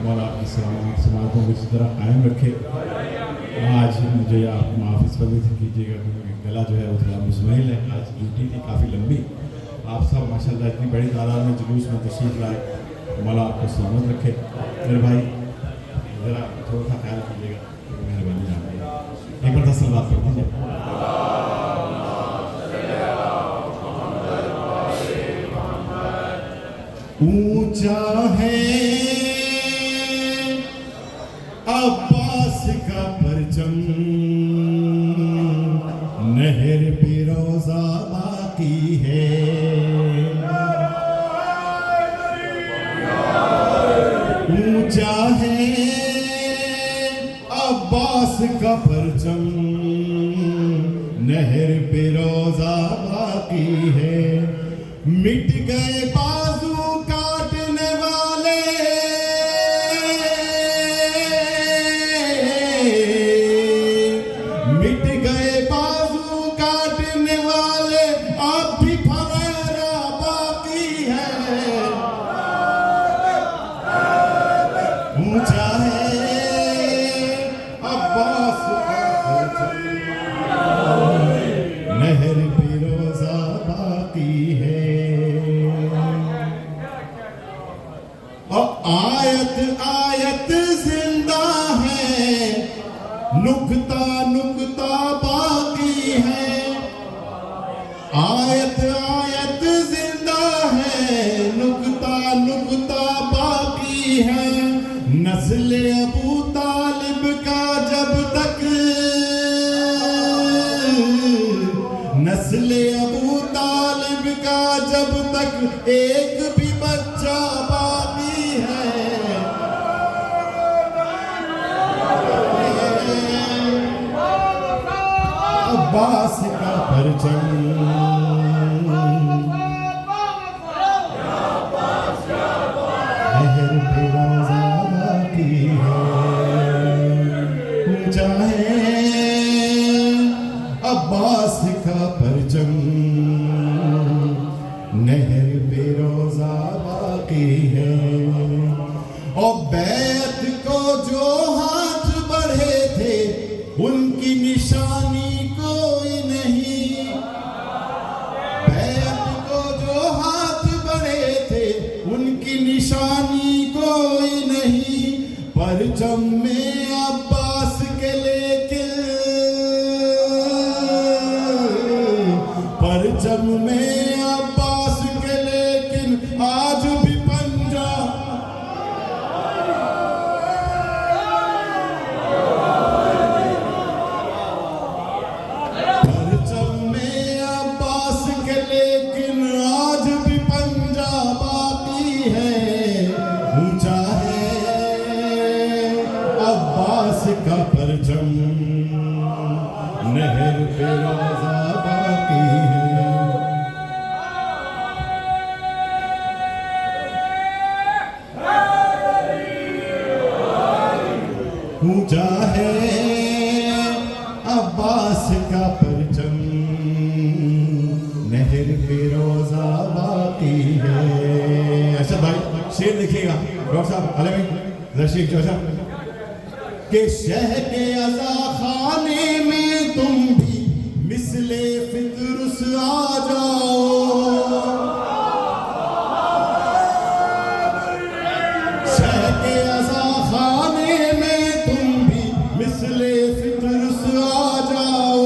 मौला आपकी समातों को इसी तरह कायम रखे। आज मुझे आप माफ़ इस वजह से कीजिएगा क्योंकि गला जो है वो थोड़ा मुज़महिल है, आज ड्यूटी थी काफ़ी लंबी। आप सब माशाल्लाह इतनी बड़ी तादाद में जुलूस में तशरीफ़ लाए, मौला आपको सलामत रखे। मेरे भाई ज़रा थोड़ा सा ख्याल कीजिएगा, मेहरबानी आपकी। एक बार 10 सलावत पढ़ दीजिए। ऊंचा है अब्बास का परचम, नहर पे रोजा बाकी है। ऊंचा है अब्बास का परचम, नहर पे रोजा बाकी है। मिट गए बाजू काटने वाले, मिट गए बाजू काटने वाले, अब भी फरेरा बाकी है। ऊंचा है अब्बास का परचम, नहर पे रोजा बाकी है। आयत आयत जिंदा है, नुक्ता नुक्ता बाकी है। आयत आयत जिंदा है, नुक्ता नुक्ता बाकी है। नस्ल अबू तालिब का जब तक, नस्ल अबू तालिब का जब तक एक भी बच्चा बाकी है। अब्बास का परचम, नहर पे रोजा बाकी है। ऊंचा है अब्बास का परचम, नहर पे रोजा बाकी है। और बैत को जो हाथ बढ़े थे, उनकी निशानी कोई नहीं। बैत को जो हाथ बढ़े थे, उनकी निशानी कोई नहीं। परचम में अब्बास के लेकिन, परचम में अब्बास के लेकिन आज भी पंजा। परचम में अब्बास के लेकिन आज भी पंजा बाकी है। ऊंचा है अब्बास का परचम, नहर पे रोजा बाकी है। ऊंचा है अब्बास का परचम, नहर पे रोजा बाकी है। अच्छा भाई शेर लिखिएगा डॉक्टर साहब, अले भाई रशीद जोशा के शह के अज़ा खाने में तुम भी मिसले फितरुस आ जाओ। शह के अज़ा खाने में तुम भी मिसले फितरुस आ जाओ।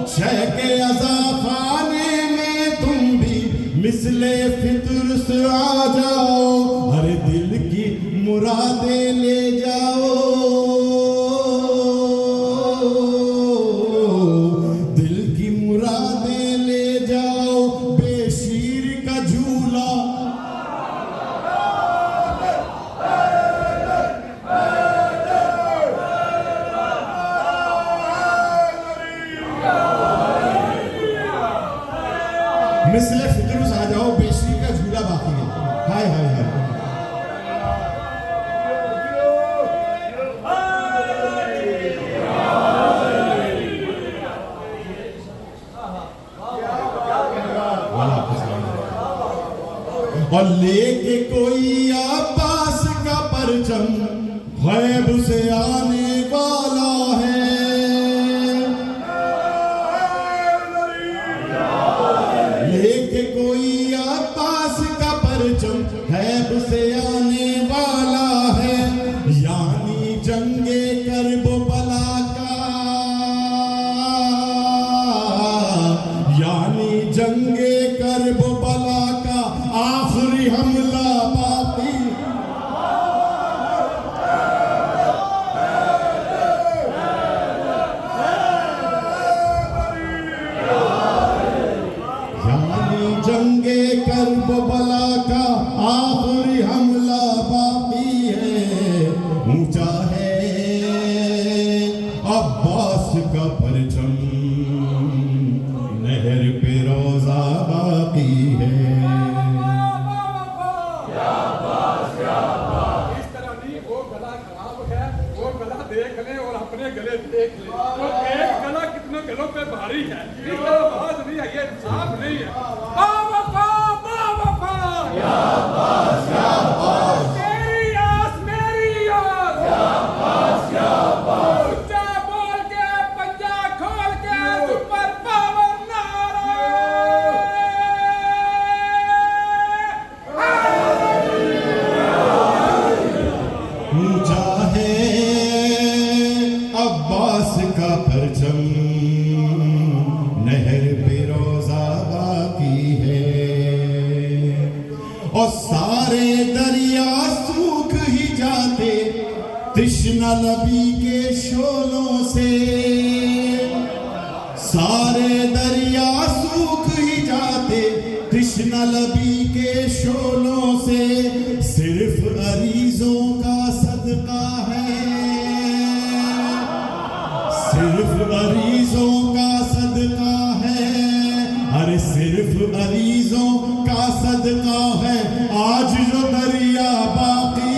शह के अज़ा खाने में तुम भी मिसले फितरुस आ जाओ। हर दिल की मुरादें ले जाओ, दिल की मुरादें ले जाओ। बेशीर का झूला, मिसले फितरुस आ जाओ, बेशीर का झूला बाकी है। हाय हाय हाय। और लेके कोई अब्बास का परचम गैब से आने वाला है। लेके कोई अब्बास का परचम गैब से आने वाला है, यानी जंगे करबला का, यानी जंगे करबला का आखिरी हमला बाकी। यानी जंगे करबला का आखिरी हमला बाकी है। ऊंचा है अब्बास का परचम, नहर पे रोजा बाकी है। इस तरह नहीं, वो गला खराब है, वो गला देख ले और अपने गले देख ले, तो एक गला कितने गलों पे भारी है। इस तरह बात नहीं है, ये इंसाफ नहीं है। बावफा बावफा या अब्बास या अब्बास, तेरी आस मेरी आस या अब्बास या अब्बास, ऊंचा बोल के पंजा खोल के सुपर पावर नारा। ऊंचा है अब्बास का परचम, नहर पे रोजा बाकी है। और सारे दरिया सूख ही जाते तृष्णा नबी के शोलों से, सारे दरिया सूख ही जाते तृष्णा नबी के शोलों से। सिर्फ अरीजों का सदका है, सिर्फ अरीजों का सदका है, अरे सिर्फ अरीजों का सदका है आज जो दरिया बाकी।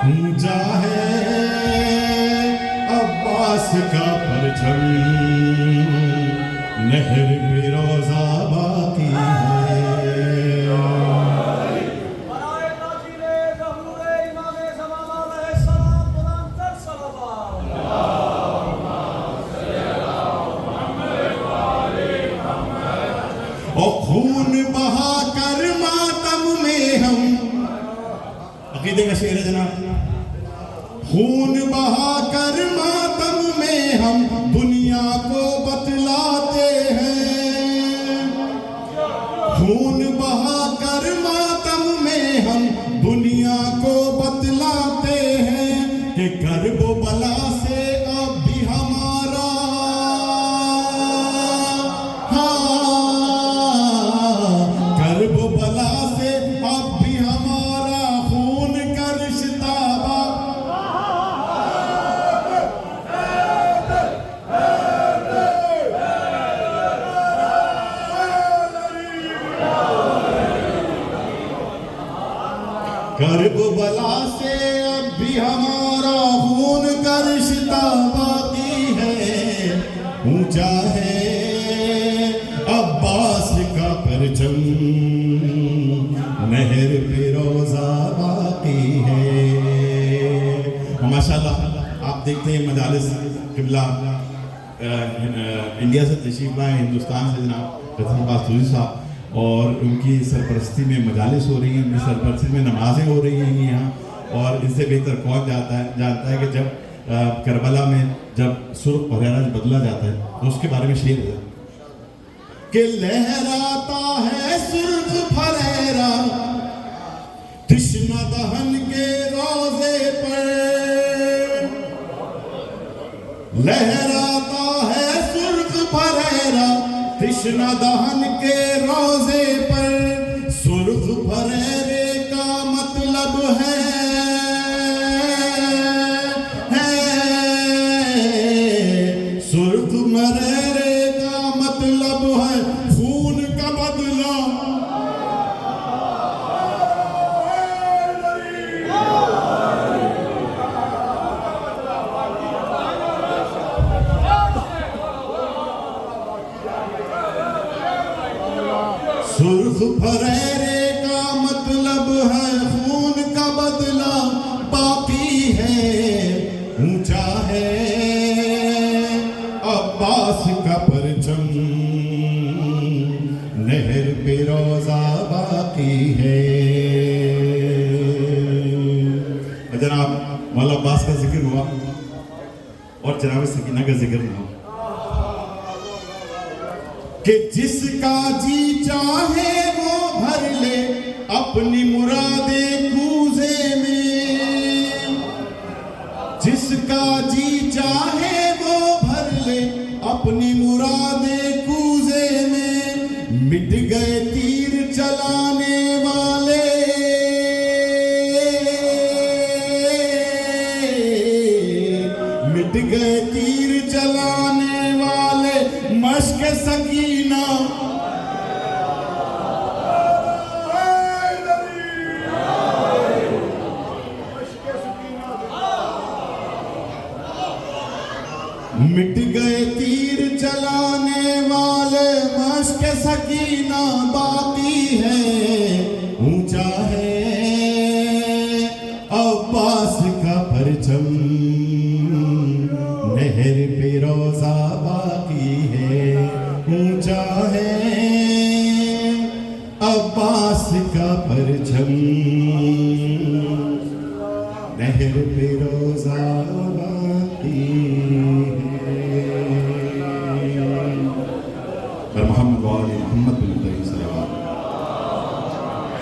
ऊंचा है अब्बास का परचम, नहर पे रोजा बाकी है। बराए ताजीले ज़हूरे इमामे ज़मान अलैहिस्सलाम बुलंद कर सलावत। और खून बहा कर मातम में हम, अकीदे का शेर है जनाब। खून बहा कर मातम में हम दुनिया को बतलाते हैं। खून बहा कर मातम में हम दुनिया को बतलाते हैं कि करबला से अब भी हमारा, करबला से अब भी हमारा खून का रिश्ता करबला से अब भी हमारा खून का रिश्ता बाकी है। ऊंचा है अब्बास का परचम, नहर पे रोजा बाकी है। माशाल्लाह आप देखते हैं मजालिस किबला इंडिया से तशरीफ लाए, हिंदुस्तान से जनाब रतन अब्बास सूरी साहब, और उनकी सरपरस्ती में मजालिस हो रही हैं, उनकी सरपरस्ती में नमाजें हो रही हैं यहाँ। और इससे बेहतर कौन जानता है कि जब करबला में जब सुर्ख वगैरह बदला जाता है तो उसके बारे में शेर है कि लहराता है सुर्ख फरेरा तृष्णा दहन के रोजे पर, लहराता है सुर्ख फरेरा तृष्णा दहन के रोजे पर। सुर्ख फरेरे का मतलब है सुर्ख फरेरे का मतलब है खून का बदला। सुर्ख फरेरे का मतलब है खून का बदला बाकी है, ऊंचा है अब्बास का परचम, नहर पे रोजा बाकी है। जनाब मौला अब्बास का जिक्र हुआ और जनाब सकीना का जिक्र ना हो कि जिसका जी चाहे वो भर ले अपनी मुरादे कूजे में, जिसका जी चाहे वो भर ले अपनी मुरादे कूजे में। मिट गए तीर चलाने वाले, मिट गए तीर चलाने वाले, मश्क सकीना मिट गए तीर चलाने वाले, मश्क सकीना बाकी है, ऊंचा है अब्बास का परचम, नहर पे रोजा बाकी है, ऊंचा है अब्बास का परचम, नहर पे रोजा बाकी